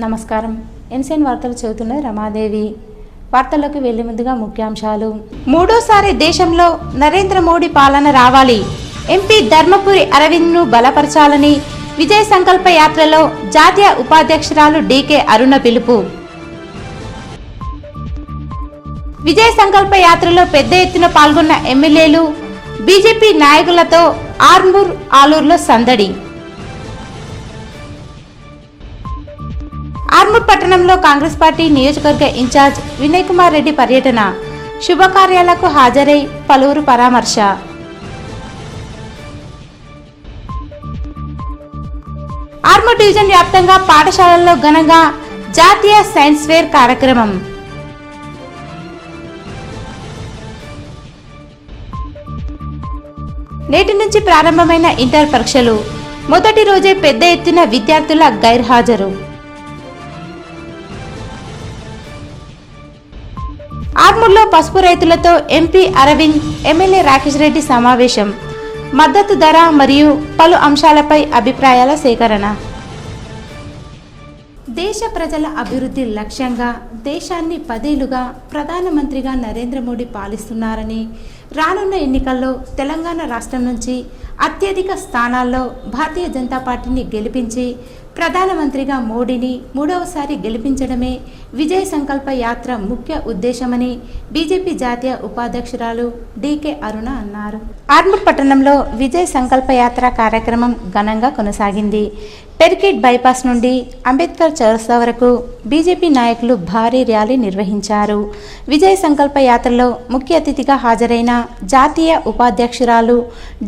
నమస్కారం. ఎన్సీఎన్ వార్తలు చదువుతున్నది రమాదేవి. వార్తల్లోకి వెళ్లే ముందుగా ముఖ్యాంశాలు. మూడోసారి దేశంలో నరేంద్ర మోడీ పాలన రావాలి. ఎంపీ ధర్మపురి అరవింద్ను బలపరచాలని విజయ సంకల్ప యాత్రలో జాతీయ ఉపాధ్యక్షురాలు డీకే అరుణ పిలుపు. విజయ సంకల్ప యాత్రలో పెద్ద ఎత్తున పాల్గొన్న ఎమ్మెల్యేలు, బీజేపీ నాయకులతో ఆర్మూర్ ఆలూరులో సందడి. ఆర్మూర్ పట్టణంలో కాంగ్రెస్ పార్టీ నియోజకవర్గ ఇన్ఛార్జ్ వినయ్ కుమార్ రెడ్డి పర్యటన. శుభకార్యాలకు హాజరై పలువురు పరామర్శ. ఆర్మూర్ డివిజన్ వ్యాప్తంగా పాఠశాలల్లో ఘనంగా జాతీయ సైన్స్ ఫేర్ కార్యక్రమం. నేటి నుంచి ప్రారంభమైన ఇంటర్ పరీక్షలు. మొదటి రోజే పెద్ద ఎత్తున విద్యార్థుల గైర్హాజరు. ఆర్మూర్లో పసుపు రైతులతో ఎంపీ అరవింద్, ఎమ్మెల్యే రాకేష్ రెడ్డి సమావేశం. మద్దతు ధర మరియు పలు అంశాలపై అభిప్రాయాల సేకరణ. దేశ ప్రజల అభివృద్ధి లక్ష్యంగా దేశాన్ని 10 ఏళ్లుగా ప్రధానమంత్రిగా నరేంద్ర మోడీ పాలిస్తున్నారని, రానున్న ఎన్నికల్లో తెలంగాణ రాష్ట్రం నుంచి అత్యధిక స్థానాల్లో భారతీయ జనతా పార్టీని గెలిపించి ప్రధానమంత్రిగా మోడీని 3వసారి గెలిపించడమే విజయ సంకల్ప యాత్ర ముఖ్య ఉద్దేశమని బీజేపీ జాతీయ ఉపాధ్యక్షురాలు డీకే అరుణ అన్నారు. ఆర్మూర్ పట్టణంలో విజయ సంకల్ప యాత్ర కార్యక్రమం ఘనంగా కొనసాగింది. పెర్కిట్ బైపాస్ నుండి అంబేద్కర్ చౌరస్తా వరకు బీజేపీ నాయకులు భారీ ర్యాలీ నిర్వహించారు. విజయ సంకల్ప యాత్రలో ముఖ్య అతిథిగా హాజరైన జాతీయ ఉపాధ్యక్షురాలు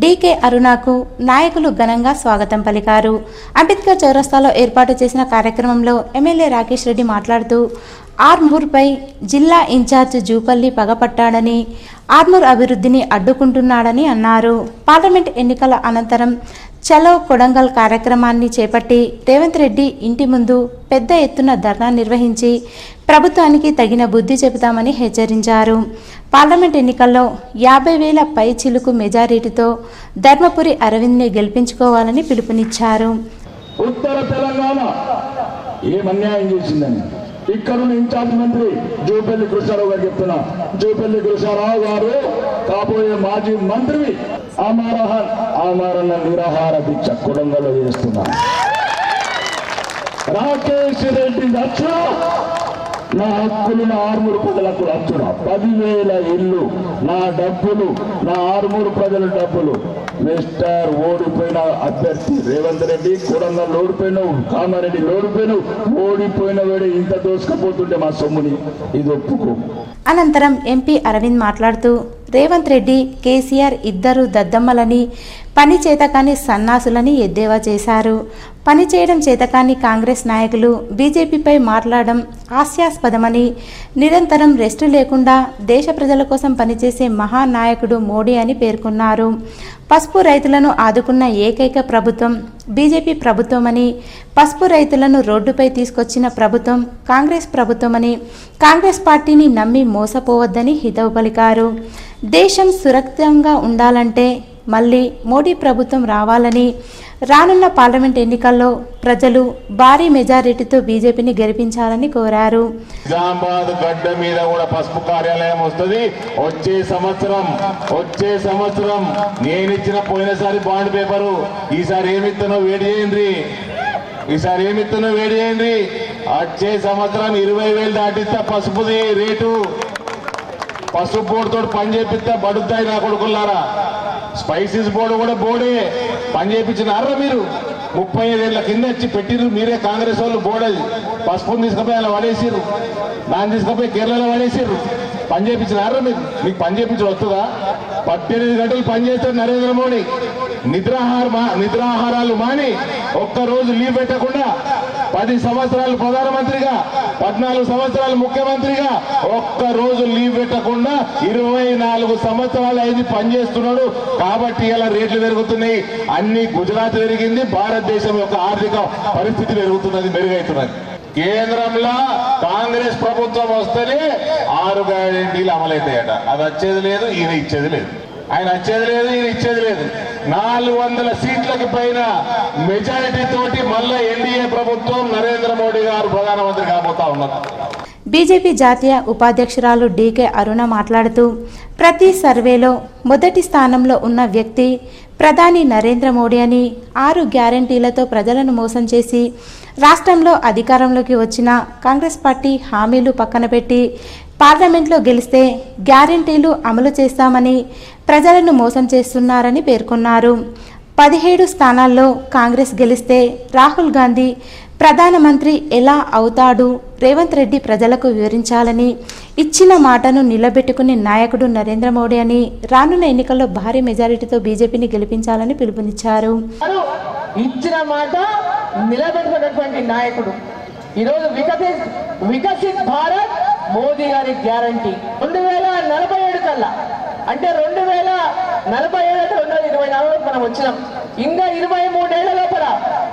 డీకే అరుణకు నాయకులు ఘనంగా స్వాగతం పలికారు. అంబేద్కర్ చౌరస్తాలో ఏర్పాటు చేసిన కార్యక్రమంలో ఎమ్మెల్యే రాకేష్ రెడ్డి మాట్లాడుతూ ఆర్మూర్పై జిల్లా ఇన్ఛార్జ్ జూపల్లి పగపట్టాడని, ఆర్మూర్ అభివృద్ధిని అడ్డుకుంటున్నాడని అన్నారు. పార్లమెంట్ ఎన్నికల అనంతరం చలో కొడంగల్ కార్యక్రమాన్ని చేపట్టి రేవంత్ రెడ్డి ఇంటి ముందు పెద్ద ఎత్తున ధర్నా నిర్వహించి ప్రభుత్వానికి తగిన బుద్ధి చెబుతామని హెచ్చరించారు. పార్లమెంట్ ఎన్నికల్లో 50,000 పై చిలుకు మెజారిటీతో ధర్మపురి అరవింద్ని గెలిపించుకోవాలని పిలుపునిచ్చారు. ఉత్తర తెలంగాణ ఏమన్యాయం చేసిందని ఇక్కడున్న ఇన్ఛార్జ్ మంత్రి జూపల్లి కృష్ణారావు గారు చెప్తున్నా. జూపల్లి కృష్ణారావు గారు కాబోయే మాజీ మంత్రి ఆమరణ నిరాహార దీక్ష కొడంగల్లో చేస్తున్నారు. రాకేష్ రెడ్డి నచ్చిన నా హక్కులు, నా ఆర్మూరు ప్రజలకు నచ్చున 10,000 ఇల్లు, నా డబ్బులు, నా ఆర్మూరు ప్రజల డబ్బులు. మిస్టర్ ఓడిపోయిన అభ్యర్థి రేవంత్ రెడ్డి, కొడంగల్ ఓడిపోయినావు, కామారెడ్డి ఓడిపోయినావు, ఓడిపోయిన వేడి ఇంత దోసుకపోతుంటే మా సొమ్ముని ఇది ఒప్పుకో. అనంతరం ఎంపీ అరవింద్ మాట్లాడుతూ రేవంత్ రెడ్డి, కేసీఆర్ ఇద్దరు దద్దమ్మలని, పని చేతకాని సన్నాసులని ఎద్దేవా చేశారు. పని చేయడం చేతకాని కాంగ్రెస్ నాయకులు బీజేపీపై మాట్లాడడం హాస్యాస్పదమని, నిరంతరం రెస్టు లేకుండా దేశ ప్రజల కోసం పనిచేసే మహానాయకుడు మోడీ అని పేర్కొన్నారు. పసుపు రైతులను ఆదుకున్న ఏకైక ప్రభుత్వం బీజేపీ ప్రభుత్వమని, పసుపు రైతులను రోడ్డుపై తీసుకొచ్చిన ప్రభుత్వం కాంగ్రెస్ ప్రభుత్వమని, కాంగ్రెస్ పార్టీని నమ్మి మోసపోవద్దని హితవు పలికారు. దేశం సురక్షితంగా ఉండాలంటే మళ్ళీ మోడీ ప్రభుత్వం రావాలని, రానున్న పార్లమెంట్ ఎన్నికల్లో ప్రజలు భారీ మెజారిటీతో బీజేపీని గెలిపించాలని కోరారు. నిజామాబాద్ గడ్డ మీద కూడా పసుపు కార్యాలయం వస్తుంది. వచ్చే సంవత్సరం నేను ఇచ్చిన పోయినసారి బాండ్ పేపరు, ఈసారి ఏమిత్తనో వేడి చేయండి. వచ్చే సంవత్సరం 20,000 దాటిస్తా పసుపుది రేటు. పసుపు బోర్డుతో పని చేపిస్తా బడుతాయి నా కొడుకులారా. స్పైసీస్ బోర్డు కూడా బోర్డే పని చేయించినారా మీరు? 35 ఏళ్ల కింద వచ్చి పెట్టిరు మీరే కాంగ్రెస్ వాళ్ళు బోర్డు. అది పసుపుని తీసుకుపోయి అలా పడేసిర్రు, దాన్ని తీసుకుపోయి కేరళలో పడేసిర్రు. పని చేయించినారా మీరు? మీకు పని చేయించడం వస్తుందా? 18 గంటలు పని చేస్తాడు నరేంద్ర మోడీ. నిద్రాహారాలు మాని ఒక్కరోజు లీవ్ పెట్టకుండా 10 సంవత్సరాలు ప్రధానమంత్రిగా, 14 సంవత్సరాలు ముఖ్యమంత్రిగా ఒక్కరోజు లీవ్ పెట్టకుండా 24 సంవత్సరాలు అయింది పనిచేస్తున్నాడు. కాబట్టి ఇలా రేట్లు పెరుగుతున్నాయి. అన్ని గుజరాత్ పెరిగింది, భారతదేశం యొక్క ఆర్థిక పరిస్థితి పెరుగుతున్నది, మెరుగైతున్నది. కేంద్రంలో కాంగ్రెస్ ప్రభుత్వం వస్తేనే 6 గ్యారెంటీలు అమలైతాయట. అది వచ్చేది లేదు, ఈయన ఇచ్చేది లేదు. ఆయన వచ్చేది లేదు, ఈయన ఇచ్చేది లేదు. 400 సీట్లకి పైన మెజారిటీ తోటి మళ్ళా ఎన్డీఏ ప్రభుత్వం నరేంద్ర మోడీ గారు ప్రధానమంత్రి కాబోతా ఉన్నారు. బీజేపీ జాతీయ ఉపాధ్యక్షురాలు డీకే అరుణ మాట్లాడుతూ ప్రతి సర్వేలో మొదటి స్థానంలో ఉన్న వ్యక్తి ప్రధాని నరేంద్ర మోడీ అని 6 గ్యారంటీలతో ప్రజలను మోసం చేసి రాష్ట్రంలో అధికారంలోకి వచ్చిన కాంగ్రెస్ పార్టీ హామీలు పక్కన పెట్టి పార్లమెంట్లో గెలిస్తే గ్యారంటీలు అమలు చేస్తామని ప్రజలను మోసం చేస్తున్నారని పేర్కొన్నారు. 17 స్థానాల్లో కాంగ్రెస్ గెలిస్తే రాహుల్ గాంధీ ప్రధానమంత్రి ఎలా అవుతాడు, రేవంత్ రెడ్డి ప్రజలకు వివరించాలని ఇచ్చిన మాటను నిలబెట్టుకునే నాయకుడు నరేంద్ర మోడీ అని రానున్న ఎన్నికల్లో భారీ మెజారిటీతో బీజేపీని గెలిపించాలని పిలుపునిచ్చారు. ఇచ్చిన మాట నిలబెట్టుకున్నటువంటి నాయకుడు ఈరోజు వికసిత్ భారత్ మోదీ గారి గ్యారంటీ 2047 కల్లా, అంటే 2047 2024 మనం వచ్చినాం. ఇంకా 23 ఏళ్ల లోపల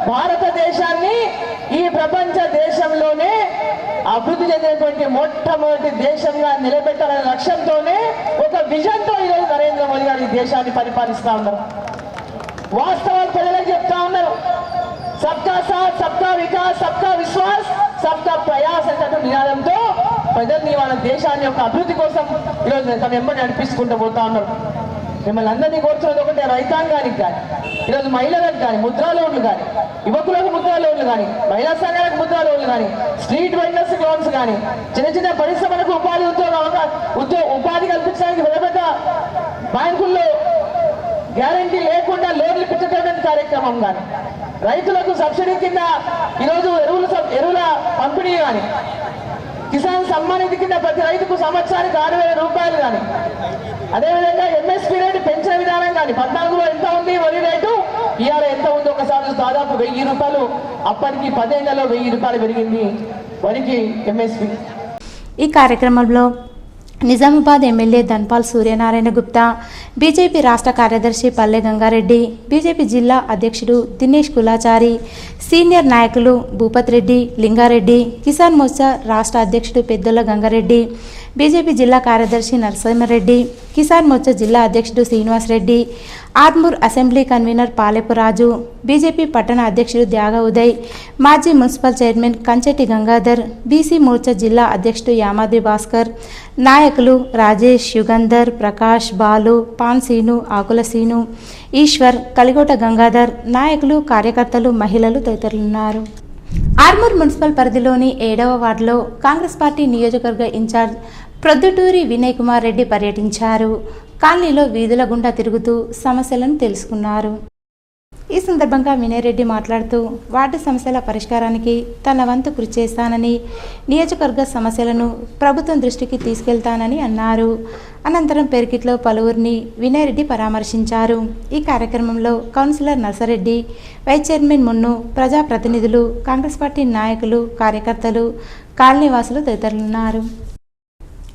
భారతదేశాన్ని ఈ ప్రపంచ దేశంలోనే అభివృద్ధి చెందినటువంటి మొట్టమొదటి దేశంగా నిలబెట్టాలనే లక్ష్యంతోనే ఒక విజన్తో ఈరోజు నరేంద్ర మోదీ గారు ఈ దేశాన్ని పరిపాలిస్తా ఉన్నారు. వాస్తవాలు ప్రజలకు చెప్తా ఉన్నారు. సబ్కా సాత్, సబ్కా వికాస్, సబ్కా విశ్వాస్, సబ్కా ప్రయాస్ అనే నినాదంతో ప్రజల్ని వాళ్ళ దేశాన్ని యొక్క అభివృద్ధి కోసం ఈరోజు తన వెంబడి నడిపించుకుంటూ పోతా ఉన్నారు. మిమ్మల్ని అందరినీ కోరుతున్నది ఒకటే, రైతాంగానికి కానీ, ఈరోజు మహిళలకు కానీ ముద్రా లోన్లు కానీ, యువకులకు ముద్రా లోన్లు కానీ, మహిళా సంఘాలకు ముద్రా లోన్లు కానీ, స్ట్రీట్ వెండర్స్ లోన్స్ కానీ, చిన్న చిన్న పరిశ్రమలకు ఉపాధి కల్పించడానికి పెద్ద పెద్ద బ్యాంకుల్లో గ్యారంటీ లేకుండా లోన్లు ఇప్పించడం కార్యక్రమం కానీ, రైతులకు సబ్సిడీ కింద ఈరోజు ఎరువుల పంపిణీ కానీ, కిసాన్ సమ్మాన్ నిధి కింద ప్రతి రైతుకు సంవత్సరానికి 6,000 రూపాయలు కానీ, అదేవిధంగా ఎంఎస్పీ రేటు పెంచిన విధానం కానీ, 14లో ఎంత ఉంది వరి రేటు, ఇవాళ ఎంత ఉంది ఒకసారి దాదాపు 1000 రూపాయలు, అప్పటికి 10 ఏళ్లలో 1000 రూపాయలు పెరిగింది వరికి ఎంఎస్పీ. ఈ కార్యక్రమంలో నిజామాబాద్ ఎమ్మెల్యే ధన్పాల్ సూర్యనారాయణ గుప్తా, బీజేపీ రాష్ట్ర కార్యదర్శి పల్లె గంగారెడ్డి, బీజేపీ జిల్లా అధ్యక్షుడు దినేష్ కులాచారి, సీనియర్ నాయకులు భూపత్ రెడ్డి, లింగారెడ్డి, కిసాన్ మోర్చా రాష్ట్ర అధ్యక్షుడు పెద్దొల్ల గంగారెడ్డి, బీజేపీ జిల్లా కార్యదర్శి నరసింహారెడ్డి, కిసాన్ మోర్చా జిల్లా అధ్యక్షుడు Srinivas Reddy, Armoor assembly convener Palepu Raju, BJP పట్టణ అధ్యక్షుడు త్యాగ ఉదయ్, మాజీ municipal chairman Kancheti Gangadhar, BC Morcha జిల్లా అధ్యక్షుడు యామాద్రి భాస్కర్, నాయకులు రాజేష్, యుగంధర్, ప్రకాష్, బాలు, పాన్ సీను, ఆకుల సీను, ఈశ్వర్, కలిగోట గంగాధర్, నాయకులు, కార్యకర్తలు, మహిళలు తదితరులున్నారు. ఆర్మూర్ మున్సిపల్ పరిధిలోని 7వ వార్డులో కాంగ్రెస్ పార్టీ నియోజకవర్గ ఇన్ఛార్జ్ ప్రొద్దుటూరి వినయ్ కుమార్ రెడ్డి పర్యటించారు. కాలనీలో వీధుల గుండా తిరుగుతూ సమస్యలను తెలుసుకున్నారు. ఈ సందర్భంగా వినయ్ రెడ్డి మాట్లాడుతూ వార్డు సమస్యల పరిష్కారానికి తన వంతు కృషి చేస్తానని, నియోజకవర్గ సమస్యలను ప్రభుత్వం దృష్టికి తీసుకెళ్తానని అన్నారు. అనంతరం పెరికిట్లో పలువురిని వినయ్ రెడ్డి పరామర్శించారు. ఈ కార్యక్రమంలో కౌన్సిలర్ నర్సరెడ్డి, వైస్ చైర్మన్ మున్ను, ప్రజాప్రతినిధులు, కాంగ్రెస్ పార్టీ నాయకులు, కార్యకర్తలు, కాలనీవాసులు తదితరులున్నారు.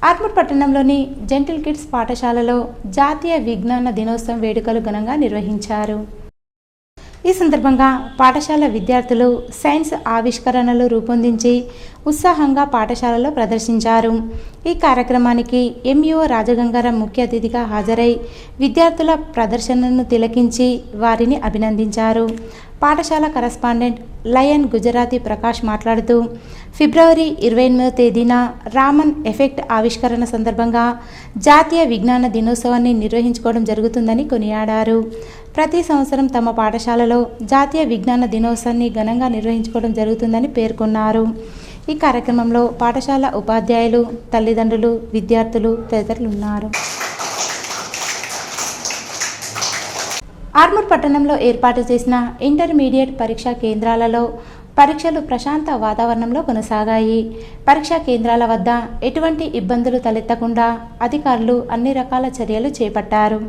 ఆర్మూర్ పట్టణంలోని జెంటిల్ కిడ్స్ పాఠశాలలో జాతీయ విజ్ఞాన దినోత్సవం వేడుకలు ఘనంగా నిర్వహించారు. ఈ సందర్భంగా పాఠశాల విద్యార్థులు సైన్స్ ఆవిష్కరణలు రూపొందించి ఉత్సాహంగా పాఠశాలలో ప్రదర్శించారు. ఈ కార్యక్రమానికి ఎంఈఓ రాజగంగారాం ముఖ్య అతిథిగా హాజరై విద్యార్థుల ప్రదర్శనను తిలకించి వారిని అభినందించారు. పాఠశాల కరస్పాండెంట్ లయన్ గుజరాతీ ప్రకాష్ మాట్లాడుతూ ఫిబ్రవరి 28వ తేదీన రామన్ ఎఫెక్ట్ ఆవిష్కరణ సందర్భంగా జాతీయ విజ్ఞాన దినోత్సవాన్ని నిర్వహించుకోవడం జరుగుతుందని కొనియాడారు. ప్రతి సంవత్సరం తమ పాఠశాలలో జాతీయ విజ్ఞాన దినోత్సవాన్ని ఘనంగా నిర్వహించుకోవడం జరుగుతుందని పేర్కొన్నారు. ఈ కార్యక్రమంలో పాఠశాల ఉపాధ్యాయులు, తల్లిదండ్రులు, విద్యార్థులు తదితరులు ఉన్నారు. ఆర్మూర్ పట్టణంలో ఏర్పాటు చేసిన ఇంటర్మీడియట్ పరీక్షా కేంద్రాలలో పరీక్షలు ప్రశాంత వాతావరణంలో కొనసాగాయి. పరీక్షా కేంద్రాల వద్ద ఎటువంటి ఇబ్బందులు తలెత్తకుండా అధికారులు అన్ని రకాల చర్యలు చేపట్టారు.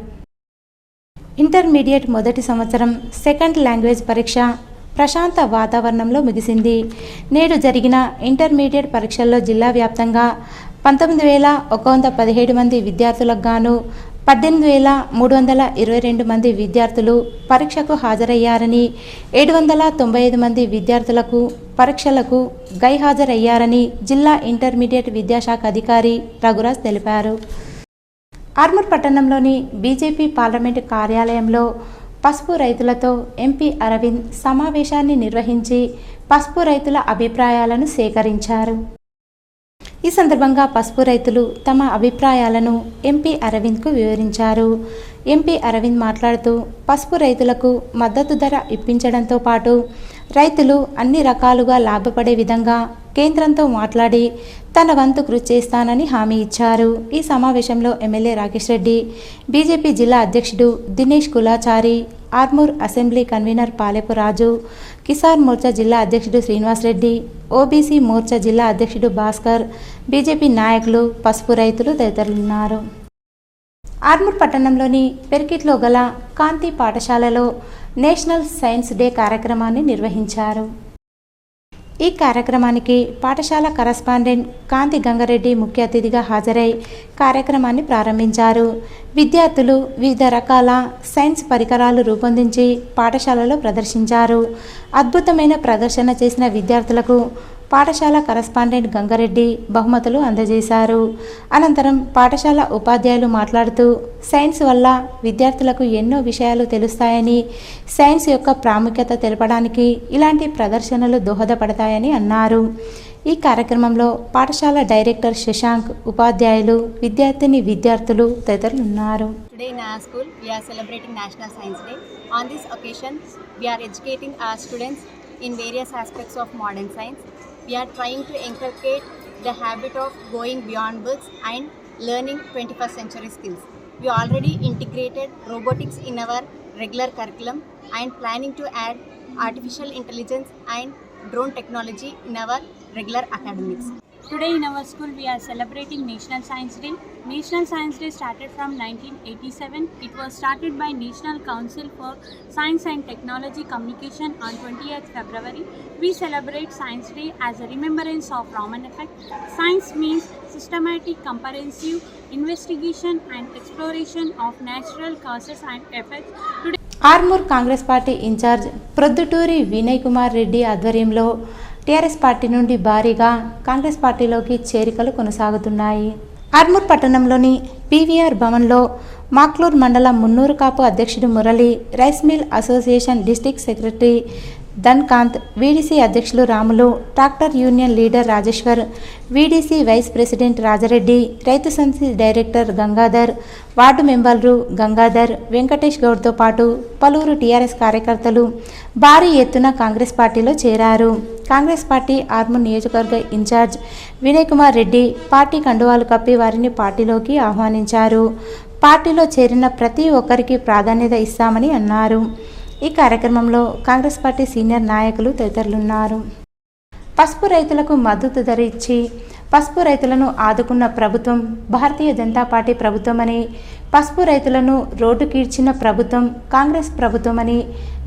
ఇంటర్మీడియట్ మొదటి సంవత్సరం సెకండ్ లాంగ్వేజ్ పరీక్ష ప్రశాంత వాతావరణంలో ముగిసింది. నేడు జరిగిన ఇంటర్మీడియట్ పరీక్షల్లో జిల్లా వ్యాప్తంగా 19,117 మంది విద్యార్థులకు గాను 18,322 మంది విద్యార్థులు పరీక్షకు హాజరయ్యారని, 795 మంది విద్యార్థులకు పరీక్షలకు గైహాజరయ్యారని జిల్లా ఇంటర్మీడియట్ విద్యాశాఖ అధికారి రఘురాజ్ తెలిపారు. ఆర్మూర్ పట్టణంలోని బీజేపీ పార్లమెంటు కార్యాలయంలో పసుపు రైతులతో ఎంపీ అరవింద్ సమావేశాన్ని నిర్వహించి పసుపు రైతుల అభిప్రాయాలను సేకరించారు. ఈ సందర్భంగా పసుపు రైతులు తమ అభిప్రాయాలను ఎంపీ అరవింద్కు వివరించారు. ఎంపీ అరవింద్ మాట్లాడుతూ పసుపు రైతులకు మద్దతు ధర ఇప్పించడంతో పాటు రైతులు అన్ని రకాలుగా లాభపడే విధంగా కేంద్రంతో మాట్లాడి తన వంతు కృషి చేస్తానని హామీ ఇచ్చారు. ఈ సమావేశంలో ఎమ్మెల్యే రాకేష్ రెడ్డి, బీజేపీ జిల్లా అధ్యక్షుడు దినేష్ కులాచారి, ఆర్మూర్ అసెంబ్లీ కన్వీనర్ పాలెపు రాజు, కిసాన్ మోర్చా జిల్లా అధ్యక్షుడు శ్రీనివాస్ రెడ్డి, ఓబీసీ మోర్చా జిల్లా అధ్యక్షుడు భాస్కర్, బీజేపీ నాయకులు, పసుపు రైతులు తదితరులున్నారు. ఆర్మూర్ పట్టణంలోని పెర్కిట్లో గల కాంతి పాఠశాలలో నేషనల్ సైన్స్ డే కార్యక్రమాన్ని నిర్వహించారు. ఈ కార్యక్రమానికి పాఠశాల కరస్పాండెంట్ కాంతి గంగారెడ్డి ముఖ్య అతిథిగా హాజరై కార్యక్రమాన్ని ప్రారంభించారు. విద్యార్థులు వివిధ రకాల సైన్స్ పరికరాలు రూపొందించి పాఠశాలలో ప్రదర్శించారు. అద్భుతమైన ప్రదర్శన చేసిన విద్యార్థులకు పాఠశాల కరస్పాండెంట్ గంగారెడ్డి బహుమతులు అందజేశారు. అనంతరం పాఠశాల ఉపాధ్యాయులు మాట్లాడుతూ సైన్స్ వల్ల విద్యార్థులకు ఎన్నో విషయాలు తెలుస్తాయని, సైన్స్ యొక్క ప్రాముఖ్యత తెలపడానికి ఇలాంటి ప్రదర్శనలు దోహదపడతాయని అన్నారు. ఈ కార్యక్రమంలో పాఠశాల డైరెక్టర్ శశాంక్, ఉపాధ్యాయులు, విద్యార్థులు తదితరులు ఉన్నారు. Today in our school, we are celebrating National Science Day. On this occasion, we are educating our students in various aspects of modern science. We are trying to inculcate the habit of going beyond books and learning 21st century skills. We already integrated robotics in our regular curriculum and planning to add artificial intelligence and drone technology in our regular academics. Today in our school we are celebrating National Science Day. National Science Day started from 1987. It was started by National Council for Science and Technology Communication on 20th February. We celebrate Science Day as a remembrance of Raman effect. Science means systematic, comprehensive investigation and exploration of natural causes and effects. Today Armoor Congress party incharge Prodduturi Vinay Kumar Reddy ఆధ్వర్యంలో TRS party నుండి భారీగా కాంగ్రెస్ పార్టీలోకి చేరికలు కొనసాగుతున్నాయి. ఆర్మూర్ పట్టణంలోని PVR భవన్లో మాక్లూర్ మండలం మున్నూరు కాపు అధ్యక్షుడు Murali, rice mill association district secretary Dhankanth, VDC అధ్యక్షులు Ramulu, tractor union leader Rajeshwar, VDC vice president Rajareddy, రైతు సమితి డైరెక్టర్ గంగాధర్, వార్డు మెంబర్లు గంగాధర్, వెంకటేష్ గౌడ్తో పాటు పలువురు టీఆర్ఎస్ కార్యకర్తలు భారీ ఎత్తున కాంగ్రెస్ పార్టీలో చేరారు. కాంగ్రెస్ పార్టీ ఆర్మూర్ నియోజకవర్గ ఇన్ఛార్జ్ వినయ్ కుమార్ రెడ్డి పార్టీ కండువాలు కప్పి వారిని పార్టీలోకి ఆహ్వానించారు. పార్టీలో చేరిన ప్రతి ఒక్కరికి ప్రాధాన్యత ఇస్తామని అన్నారు. ఈ కార్యక్రమంలో కాంగ్రెస్ పార్టీ సీనియర్ నాయకులు తదితరులున్నారు. పసుపు రైతులకు మద్దతు ధర ఇచ్చి పసుపు రైతులను ఆదుకున్న ప్రభుత్వం భారతీయ జనతా పార్టీ ప్రభుత్వమని, పసుపు రైతులను రోడ్డుకీడ్చిన ప్రభుత్వం కాంగ్రెస్ ప్రభుత్వమని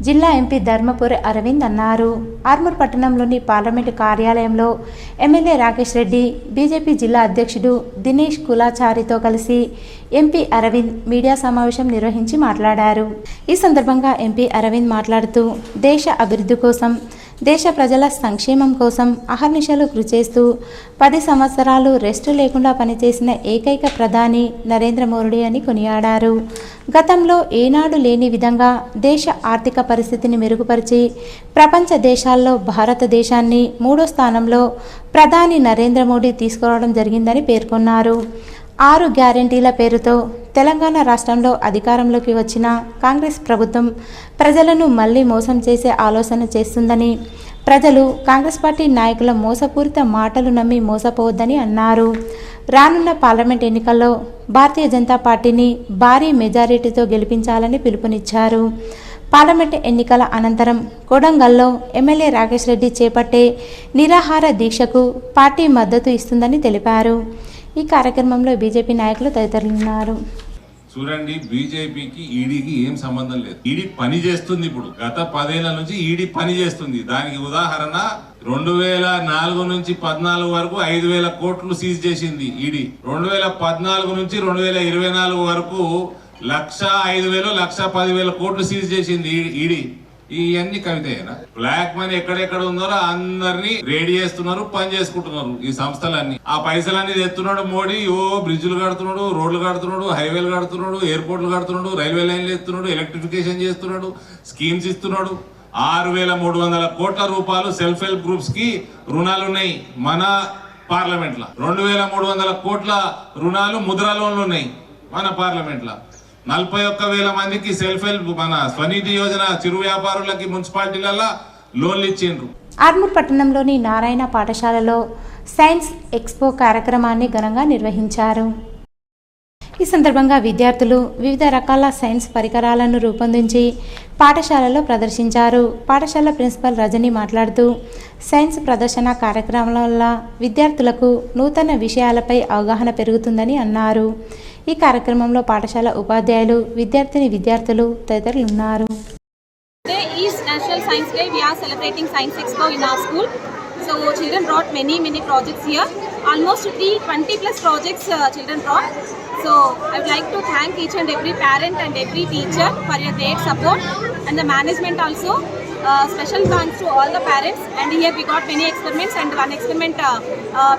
జిల్లా ఎంపీ ధర్మపురి అరవింద్ అన్నారు. ఆర్మూర్ పట్టణంలోని పార్లమెంటు కార్యాలయంలో ఎమ్మెల్యే రాకేష్ రెడ్డి, బీజేపీ జిల్లా అధ్యక్షుడు దినేష్ కులాచారితో కలిసి ఎంపీ అరవింద్ మీడియా సమావేశం నిర్వహించి మాట్లాడారు. ఈ సందర్భంగా ఎంపీ అరవింద్ మాట్లాడుతూ దేశ అభివృద్ధి కోసం, దేశ ప్రజల సంక్షేమం కోసం అహర్నిశలు కృషి చేస్తూ 10 సంవత్సరాలు రెస్టు లేకుండా పనిచేసిన ఏకైక ప్రధాని నరేంద్ర మోడీ అని కొనియాడారు. గతంలో ఏనాడు లేని విధంగా దేశ ఆర్థిక పరిస్థితిని మెరుగుపరిచి ప్రపంచ దేశాల్లో భారతదేశాన్ని 3వ స్థానంలో ప్రధాని నరేంద్ర మోడీ తీసుకురావడం జరిగిందని పేర్కొన్నారు. 6 గ్యారెంటీల పేరుతో తెలంగాణ రాష్ట్రంలో అధికారంలోకి వచ్చిన కాంగ్రెస్ ప్రభుత్వం ప్రజలను మళ్లీ మోసం చేసే ఆలోచన చేస్తుందని, ప్రజలు కాంగ్రెస్ పార్టీ నాయకుల మోసపూరిత మాటలు నమ్మి మోసపోవద్దని అన్నారు. రానున్న పార్లమెంట్ ఎన్నికల్లో భారతీయ జనతా పార్టీని భారీ మెజారిటీతో గెలిపించాలని పిలుపునిచ్చారు. పార్లమెంట్ ఎన్నికల అనంతరం కొడంగల్లో ఎమ్మెల్యే రాకేష్ రెడ్డి చేపట్టే నిరాహార దీక్షకు పార్టీ మద్దతు ఇస్తుందని తెలిపారు. ఈ కార్యక్రమంలో బీజేపీ నాయకులు తదితరులున్నారు. చూడండి, బీజేపీకి ఈడీకి ఏం సంబంధం లేదు. ఈడీ పని చేస్తుంది. ఇప్పుడు గత 10 ఏళ్ల నుంచి ఈడీ పని చేస్తుంది. దానికి ఉదాహరణ 2004 నుంచి 14 వరకు 5,000 కోట్లు సీజ్ చేసింది ఈడీ. 2014 నుంచి 2024 వరకు 1,05,000, 1,10,000 కోట్లు సీజ్ చేసింది ఈడీ. ఇవన్నీ కవితయేనా? బ్లాక్ మనీ ఎక్కడెక్కడ ఉందో అందరినీ రెడీ చేస్తున్నారు, పని చేసుకుంటున్నారు ఈ సంస్థలన్నీ. ఆ పైసలన్నీ తెస్తున్నాడు మోడీ. బ్రిడ్జ్లు కడుతున్నాడు, రోడ్లు కడుతున్నాడు, హైవేలు కడుతున్నాడు, ఎయిర్పోర్ట్లు కడుతున్నాడు, రైల్వే లైన్లు ఎత్తున్నాడు, ఎలక్ట్రిఫికేషన్ చేస్తున్నాడు, స్కీమ్స్ ఇస్తున్నాడు. 6,300 కోట్ల రూపాయలు సెల్ఫ్ హెల్ప్ గ్రూప్స్ కి రుణాలు ఉన్నాయి మన పార్లమెంట్ లో. 2,300 కోట్ల రుణాలు ముద్రా లోన్లు ఉన్నాయి మన పార్లమెంట్ లో. 41,000 మందికి సెల్ఫ్ హెల్ప్ మన స్వనిధి యోజన చిరు వ్యాపారులకి మున్సిపాలిటీలలో లోన్లు ఇచ్చిండ్రు. ఆర్మూర్ పట్టణంలోని నారాయణ పాఠశాలలో సైన్స్ ఎక్స్పో కార్యక్రమాన్ని ఘనంగా నిర్వహించారు. ఈ సందర్భంగా విద్యార్థులు వివిధ రకాల సైన్స్ పరికరాలను రూపొందించి పాఠశాలలో ప్రదర్శించారు. పాఠశాల ప్రిన్సిపల్ రజని మాట్లాడుతూ సైన్స్ ప్రదర్శన కార్యక్రమాల వల్ల విద్యార్థులకు నూతన విషయాలపై అవగాహన పెరుగుతుందని అన్నారు. ఈ కార్యక్రమంలో పాఠశాల ఉపాధ్యాయులు, విద్యార్థులు తదితరులు ఉన్నారు. Today is National Science Day. We are celebrating Science Expo in our school. So children brought many projects here. Almost 20 plus projects children brought. So I would like to thank each and every parent and every teacher for your great support, and the management also. Special thanks to all the parents. And here we got many experiments, and one experiment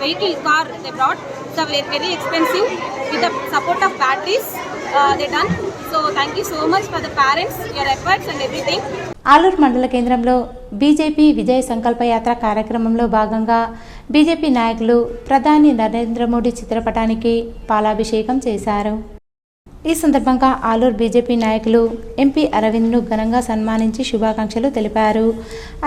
vehicle car they brought. So very expensive. With the support of batteries they done. So thank you so much for the parents, your efforts and everything. Aluru మండల కేంద్రంలో BJP విజయ సంకల్ప యాత్ర కార్యక్రమంలో భాగంగా BJP నాయకులు ప్రధాని నరేంద్ర మోడీ చిత్రపటానికి పాలాభిషేకం చేశారు. ఈ సందర్భంగా ఆలూరు బీజేపీ నాయకులు ఎంపీ అరవింద్ను ఘనంగా సన్మానించి శుభాకాంక్షలు తెలిపారు.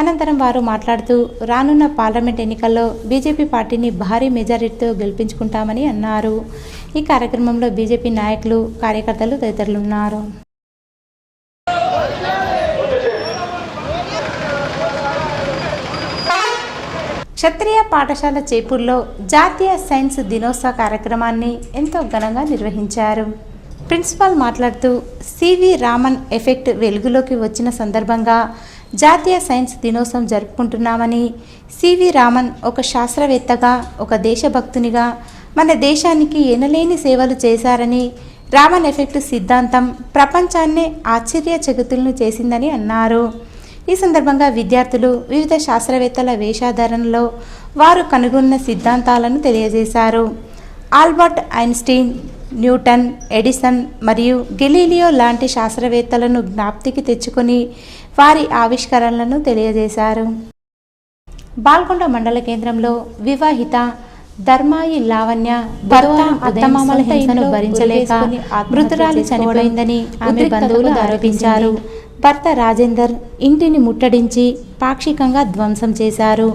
అనంతరం వారు మాట్లాడుతూ రానున్న పార్లమెంట్ ఎన్నికల్లో బీజేపీ పార్టీని భారీ మెజారిటీతో గెలిపించుకుంటామని అన్నారు. ఈ కార్యక్రమంలో బీజేపీ నాయకులు, కార్యకర్తలు తదితరులున్నారు. క్షత్రియ పాఠశాల చేపూర్లో జాతీయ సైన్స్ దినోత్సవ కార్యక్రమాన్ని ఎంతో ఘనంగా నిర్వహించారు. ప్రిన్సిపాల్ మాట్లాడుతూ సివి రామన్ ఎఫెక్ట్ వెలుగులోకి వచ్చిన సందర్భంగా జాతీయ సైన్స్ దినోత్సవం జరుపుకుంటున్నామని, సివి రామన్ ఒక శాస్త్రవేత్తగా, ఒక దేశభక్తునిగా మన దేశానికి ఎనలేని సేవలు చేశారని, రామన్ ఎఫెక్ట్ సిద్ధాంతం ప్రపంచాన్నే ఆశ్చర్యచకితులను చేసిందని అన్నారు. ఈ సందర్భంగా విద్యార్థులు వివిధ శాస్త్రవేత్తల వేషధారణలో వారు కనుగొన్న సిద్ధాంతాలను తెలియజేశారు. ఆల్బర్ట్ ఐన్స్టీన్, న్యూటన్, ఎడిసన్ మరియు గెలీలియో లాంటి శాస్త్రవేత్తలను జ్ఞాప్తికి తెచ్చుకొని వారి ఆవిష్కరణలను తెలియజేశారు. బాల్కొండ మండల కేంద్రంలో వివాహిత ధర్మాయి లావణ్య భర్త అత్తమామల హింసను భరించలేక మృతురాలు చనిపోయిందని ఆమె బంధువులు ఆరోపించారు. భర్త రాజేందర్ ఇంటిని ముట్టడించి పాక్షికంగా ధ్వంసం చేశారు.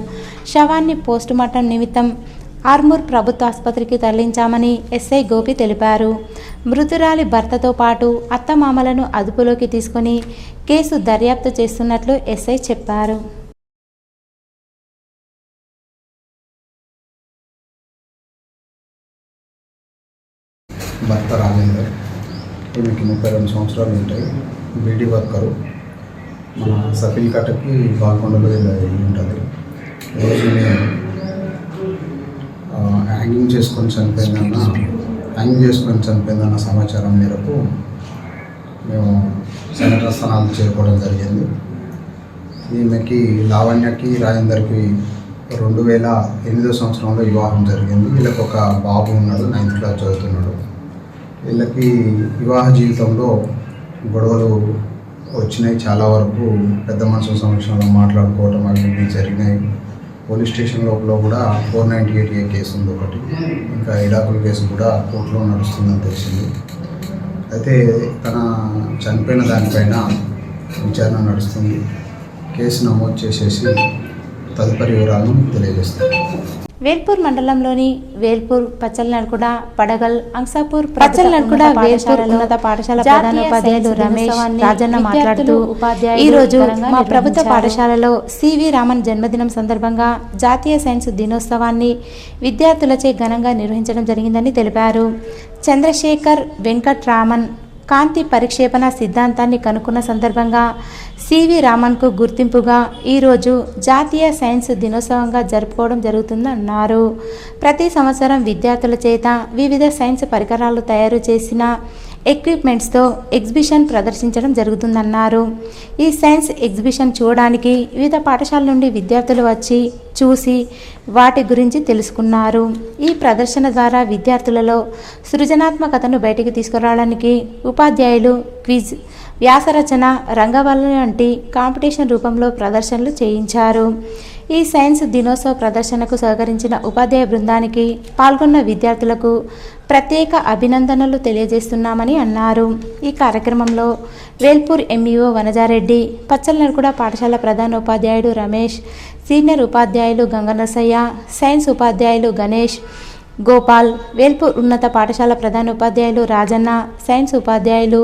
శవాన్ని పోస్టుమార్టం నిమిత్తం ఆర్మూర్ ప్రభుత్వ ఆసుపత్రికి తరలించామని ఎస్ఐ గోపి తెలిపారు. మృతురాలి భర్తతో పాటు అత్తమామలను అదుపులోకి తీసుకుని కేసు దర్యాప్తు చేస్తున్నట్లు ఎస్ఐ చెప్పారు. భర్త రాజేందర్, ఈమెకి 32 సంవత్సరాలు ఉంటాయి. బీడీ వర్కరు. మన సఫీల్ కట్టకి బాల్కొండలో ఉంటుంది. రోజు హ్యాంగింగ్ చేసుకొని చనిపోయిందన్న సమాచారం మేరకు మేము సెనేటర్ స్థానాలు చేరుకోవడం జరిగింది. ఈమెకి లావణ్యకి రాజేందర్కి 2008 సంవత్సరంలో వివాహం జరిగింది. వీళ్ళకి ఒక బాబు ఉన్నాడు, 9th క్లాస్ చదువుతున్నాడు. వీళ్ళకి వివాహ జీవితంలో గొడవలు వచ్చినాయి. చాలా వరకు పెద్ద మనుషుల సమక్షంలో మాట్లాడుకోవడం అవి జరిగినాయి. పోలీస్ స్టేషన్ లోపల కూడా 498A కేసు ఉంది ఒకటి. ఇంకా ఇడాకుల కేసు కూడా కోర్టులో నడుస్తుందని తెలిసింది. అయితే తన చనిపోయిన దానిపైన విచారణ నడుస్తుంది. కేసు నమోదు చేసేసి తదుపరి వివరాలను తెలియజేస్తాం. వేల్పూర్ మండలంలోని వేల్పూర్, పచ్చలనడుకుడ, పడగల్, అంసాపూర్, పచ్చలనడుకుడ వేల్పూర్ ఉన్నత పాఠశాల ప్రధానోపాధ్యాయులు రమేష్ రాజన్న మాట్లాడుతూ ఈ రోజు మా ప్రభుత్వ పాఠశాలలో సివి రామన్ జన్మదినం సందర్భంగా జాతీయ సైన్స్ దినోత్సవాన్ని విద్యార్థులచే ఘనంగా నిర్వహించడం జరిగిందని తెలిపారు. చంద్రశేఖర్ వెంకట్ రామన్ కాంతి పరిక్షేపణ సిద్ధాంతాన్ని కనుక్కున్న సందర్భంగా సివి రామన్కు గుర్తింపుగా ఈరోజు జాతీయ సైన్స్ దినోత్సవంగా జరుపుకోవడం జరుగుతుందన్నారు. ప్రతి సంవత్సరం విద్యార్థుల చేత వివిధ సైన్స్ పరికరాలు తయారు చేసిన ఎక్విప్మెంట్స్తో ఎగ్జిబిషన్ ప్రదర్శించడం జరుగుతుందన్నారు. ఈ సైన్స్ ఎగ్జిబిషన్ చూడడానికి వివిధ పాఠశాలల నుండి విద్యార్థులు వచ్చి చూసి వాటి గురించి తెలుసుకున్నారు. ఈ ప్రదర్శన ద్వారా విద్యార్థులలో సృజనాత్మకతను బయటికి తీసుకురావడానికి ఉపాధ్యాయులు క్విజ్, వ్యాసరచన, రంగవల్లి వంటి కాంపిటీషన్ రూపంలో ప్రదర్శనలు చేయించారు. ఈ సైన్స్ దినోత్సవ ప్రదర్శనకు సహకరించిన ఉపాధ్యాయ బృందానికి, పాల్గొన్న విద్యార్థులకు ప్రత్యేక అభినందనలు తెలియజేస్తున్నామని అన్నారు. ఈ కార్యక్రమంలో వేల్పూర్ ఎంఈఓ వనజారెడ్డి, పచ్చలనరకుడ పాఠశాల ప్రధానోపాధ్యాయుడు రమేష్, సీనియర్ ఉపాధ్యాయులు గంగనరసయ్య, సైన్స్ ఉపాధ్యాయులు గణేష్, గోపాల్, వేల్పూర్ ఉన్నత పాఠశాల ప్రధానోపాధ్యాయులు రాజన్న, సైన్స్ ఉపాధ్యాయులు,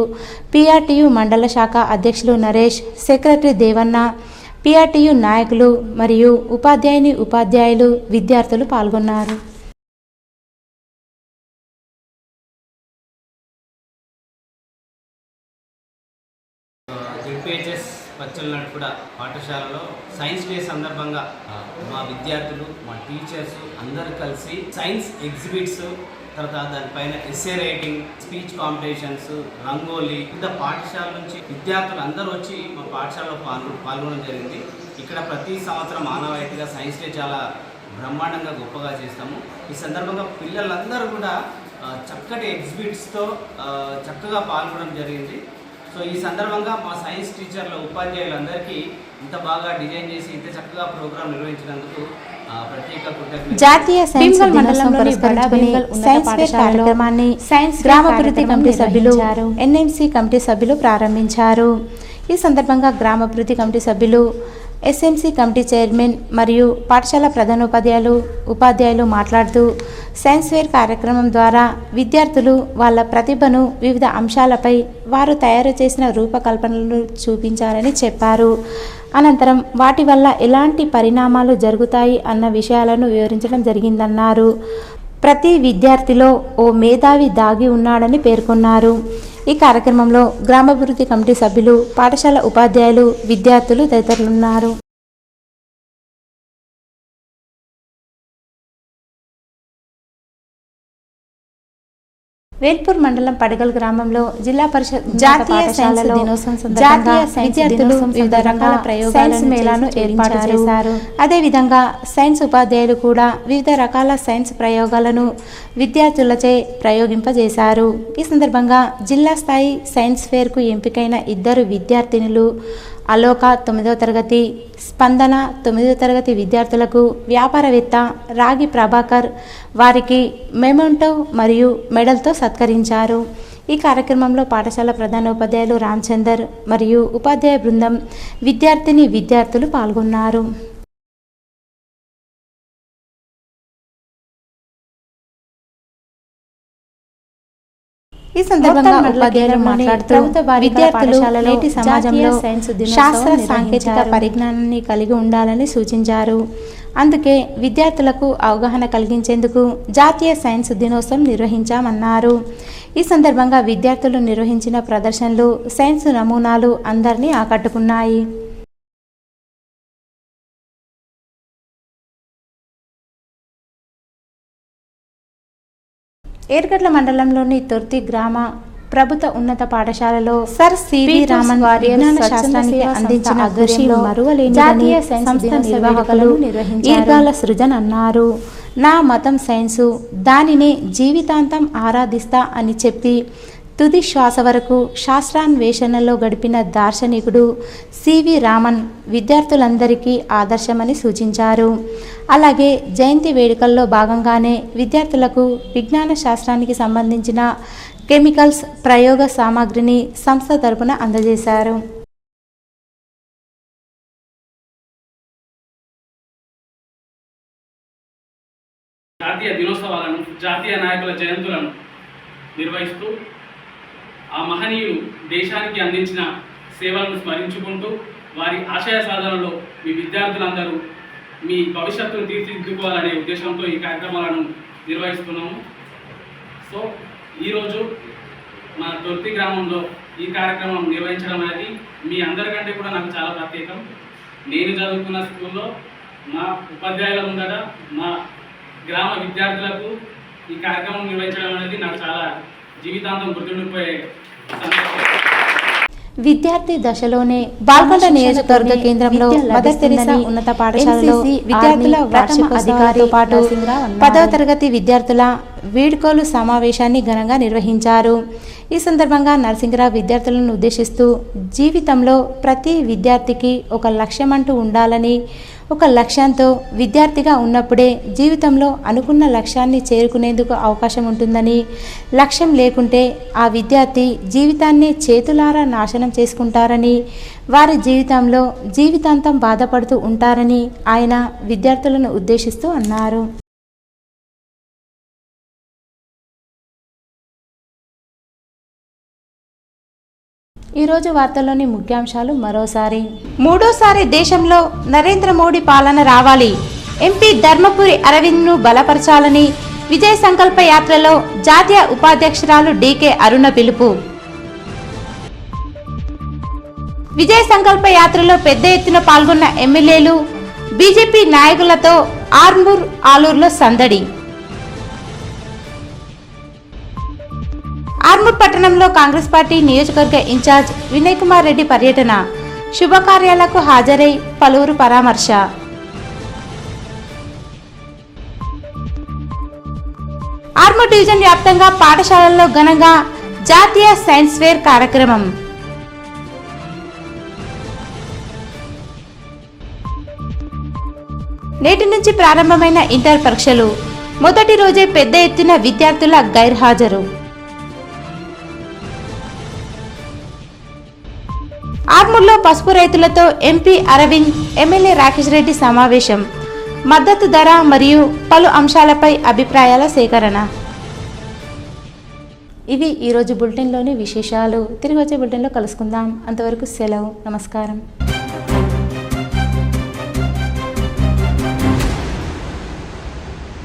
పిఆర్టీయు మండల శాఖ అధ్యక్షులు నరేష్, సెక్రటరీ దేవన్న, పిఆర్టీయు నాయకులు మరియు ఉపాధ్యాయులు, విద్యార్థులు పాల్గొన్నారు. జెడ్పీహెచ్ఎస్ పచ్చలనరకుడ పాఠశాలలో సైన్స్ డే సందర్భంగా మా విద్యార్థులు, మా టీచర్స్ అందరూ కలిసి సైన్స్ ఎగ్జిబిట్స్, తర్వాత దానిపైన essay writing, speech competitions, rangoli, వివిధ పాఠశాల నుంచి విద్యార్థులు అందరూ వచ్చి మా పాఠశాలలో పాల్గొనడం జరిగింది. ఇక్కడ ప్రతి సంవత్సరం ఆనవాయితీగా సైన్స్ డే చాలా బ్రహ్మాండంగా గొప్పగా చేస్తాము. ఈ సందర్భంగా పిల్లలందరూ కూడా చక్కటి ఎగ్జిబిట్స్తో చక్కగా పాల్గొనడం జరిగింది. సో ఈ సందర్భంగా మా సైన్స్ టీచర్ల ఉపాధ్యాయులందరికీ ఇంత బాగా డిజైన్ చేసి ఇంత చక్కగా ప్రోగ్రాం నిర్వహించినందుకు ప్రత్యేక కృతజ్ఞతలు. జాతీయ సైన్స్ దినోత్సవం పురస్కరించుకుని సైన్స్ ఫేర్ కార్యక్రమాన్ని గ్రామాభివృద్ధి కమిటీ సభ్యులు, ఎన్ఎంసీ కమిటీ సభ్యులు ప్రారంభించారు. ఈ సందర్భంగా గ్రామాభివృద్ధి కమిటీ సభ్యులు, ఎస్ఎంసీ కమిటీ చైర్మన్ మరియు పాఠశాల ఉపాధ్యాయులు మాట్లాడుతూ సైన్స్ ఫేర్ కార్యక్రమం ద్వారా విద్యార్థులు వాళ్ళ ప్రతిభను వివిధ అంశాలపై వారు తయారు చేసిన రూపకల్పనలు చూపించారని చెప్పారు. అనంతరం వాటి వల్ల ఎలాంటి పరిణామాలు జరుగుతాయి అన్న విషయాలను వివరించడం జరిగిందన్నారు. ప్రతి విద్యార్థిలో ఓ మేధావి దాగి ఉన్నాడని పేర్కొన్నారు. ఈ కార్యక్రమంలో గ్రామాభివృద్ధి కమిటీ సభ్యులు, పాఠశాల ఉపాధ్యాయులు, విద్యార్థులు తదితరులున్నారు. వేల్పూర్ మండలం పడగల్ గ్రామంలో జిల్లా పరిషత్ జాతీయ సైన్స్ దినోత్సవం సందర్భంగా విద్యార్థులు వివిధ రకాల సైన్స్ మేళాను ఏర్పాటు చేశారు. అదేవిధంగా సైన్స్ ఉపాధ్యాయులు కూడా వివిధ రకాల సైన్స్ ప్రయోగాలను విద్యార్థులచే ప్రయోగింపజేశారు. ఈ సందర్భంగా జిల్లా స్థాయి సైన్స్ ఫేర్కు ఎంపికైన 2 విద్యార్థినులు అలోక 9వ తరగతి, స్పందన 9వ తరగతి విద్యార్థులకు వ్యాపారవేత్త రాగి ప్రభాకర్ వారికి మెమోంటో మరియు మెడల్తో సత్కరించారు. ఈ కార్యక్రమంలో పాఠశాల ప్రధానోపాధ్యాయులు రామచందర్ మరియు ఉపాధ్యాయ బృందం, విద్యార్థులు పాల్గొన్నారు. ఈ సందర్భంగా ఉపాధ్యాయులు మాట్లాడుతూ విద్యార్థులు నేటి సమాజంలో శాస్త్ర సాంకేతిక పరిజ్ఞానాన్ని కలిగి ఉండాలని సూచించారు. అందుకే విద్యార్థులకు అవగాహన కలిగించేందుకు జాతీయ సైన్స్ దినోత్సవం నిర్వహించామన్నారు. ఈ సందర్భంగా విద్యార్థులు నిర్వహించిన ప్రదర్శనలు, సైన్స్ నమూనాలు అందరినీ ఆకట్టుకున్నాయి. ఏర్గడ్ల మండలంలోని తొర్తి గ్రామ ప్రభుత్వ ఉన్నత పాఠశాలలో సర్ సివి రామన్ వారి విజ్ఞాన శాస్త్రానికి అందించిన కృషి మరువలేని జాతీయ సైన్స్ నిర్వాహకులు ఈర్గాల సృజన్ అన్నారు. నా మతం సైన్సు, దానినే జీవితాంతం ఆరాధిస్తా అని చెప్పి తుది శ్వాస వరకు శాస్త్రాన్వేషణలో గడిపిన దార్శనికుడు సివి రామన్ విద్యార్థులందరికీ ఆదర్శమని సూచించారు. అలాగే జయంతి వేడుకల్లో భాగంగానే విద్యార్థులకు విజ్ఞాన శాస్త్రానికి సంబంధించిన కెమికల్స్ ప్రయోగ సామాగ్రిని సంస్థ తరపున అందజేశారు. జాతీయ దినోత్సవాలను, జాతీయ నాయకుల జయంతులను నిర్వహిస్తూ ఆ మహనీయులు దేశానికి అందించిన సేవలను స్మరించుకుంటూ వారి ఆశయ సాధనలో మీ విద్యార్థులందరూ మీ భవిష్యత్తును తీర్చిదిద్దుకోవాలనే ఉద్దేశంతో ఈ కార్యక్రమాలను నిర్వహిస్తున్నాము. సో ఈరోజు మన తొర్తి గ్రామంలో ఈ కార్యక్రమం నిర్వహించడం అనేది మీ అందరికంటే కూడా నాకు చాలా ప్రత్యేకం. నేను చదువుకున్న స్కూల్లో మా ఉపాధ్యాయుల ముందట మా గ్రామ విద్యార్థులకు ఈ కార్యక్రమం నిర్వహించడం అనేది నాకు చాలా జీవితాంతం గుర్తుండిపోయే విద్యార్థి దశలోనే బాల్కొండ నియోజకవర్గ కేంద్రంలో మదర్ తెరెసా ఉన్నత పాఠశాలలో విద్యార్థుల వార్షికోత్సవాలతో పాటు 10వ తరగతి విద్యార్థుల వీడ్కోలు సమావేశాన్ని ఘనంగా నిర్వహించారు. ఈ సందర్భంగా నరసింగరావు విద్యార్థులను ఉద్దేశిస్తూ జీవితంలో ప్రతి విద్యార్థికి ఒక లక్ష్యం అంటూ ఉండాలని, ఒక లక్ష్యంతో విద్యార్థిగా ఉన్నప్పుడే జీవితంలో అనుకున్న లక్ష్యాన్ని చేరుకునేందుకు అవకాశం ఉంటుందని, లక్ష్యం లేకుంటే ఆ విద్యార్థి జీవితాన్ని చేతులారా నాశనం చేసుకుంటారని, వారి జీవితంలో జీవితాంతం బాధపడుతూ ఉంటారని ఆయన విద్యార్థులను ఉద్దేశిస్తూ అన్నారు. ఈరోజు వార్తల్లోని ముఖ్యాంశాలు మరోసారి. మూడోసారి దేశంలో నరేంద్ర మోడీ పాలన రావాలి, ఎంపీ ధర్మపురి అరవింద్ను బలపరచాలని విజయ సంకల్ప యాత్రలో జాతీయ ఉపాధ్యక్షురాలు డీకే అరుణ పిలుపు. విజయ సంకల్ప యాత్రలో పెద్ద ఎత్తున పాల్గొన్న ఎమ్మెల్యేలు, బీజేపీ నాయకులతో ఆర్మూర్ ఆలూరులో సందడి. ఆర్మూర్ పట్టణంలో కాంగ్రెస్ పార్టీ నియోజకవర్గ ఇన్ఛార్జ్ వినయ్ కుమార్ రెడ్డి పర్యటన, శుభకార్యాలకు హాజరై పలువురు పరామర్శ. ఆర్మూర్ డివిజన్ వ్యాప్తంగా పాఠశాలల్లో ఘనంగా జాతీయ సైన్స్ ఫేర్ కార్యక్రమం. నేటి నుంచి ప్రారంభమైన ఇంటర్ పరీక్షలు, మొదటి రోజే పెద్ద ఎత్తున విద్యార్థుల గైర్హాజరు. ఆర్మూర్లో పసుపు రైతులతో ఎంపీ అరవింద్, ఎమ్మెల్యే రాకేష్ రెడ్డి సమావేశం, మద్దతు ధర మరియు పలు అంశాలపై అభిప్రాయాల సేకరణ. ఇవి ఈరోజు బులెటిన్లోని విశేషాలు. తిరిగి వచ్చే బులెటిన్లో కలుసుకుందాం. అంతవరకు సెలవు. నమస్కారం.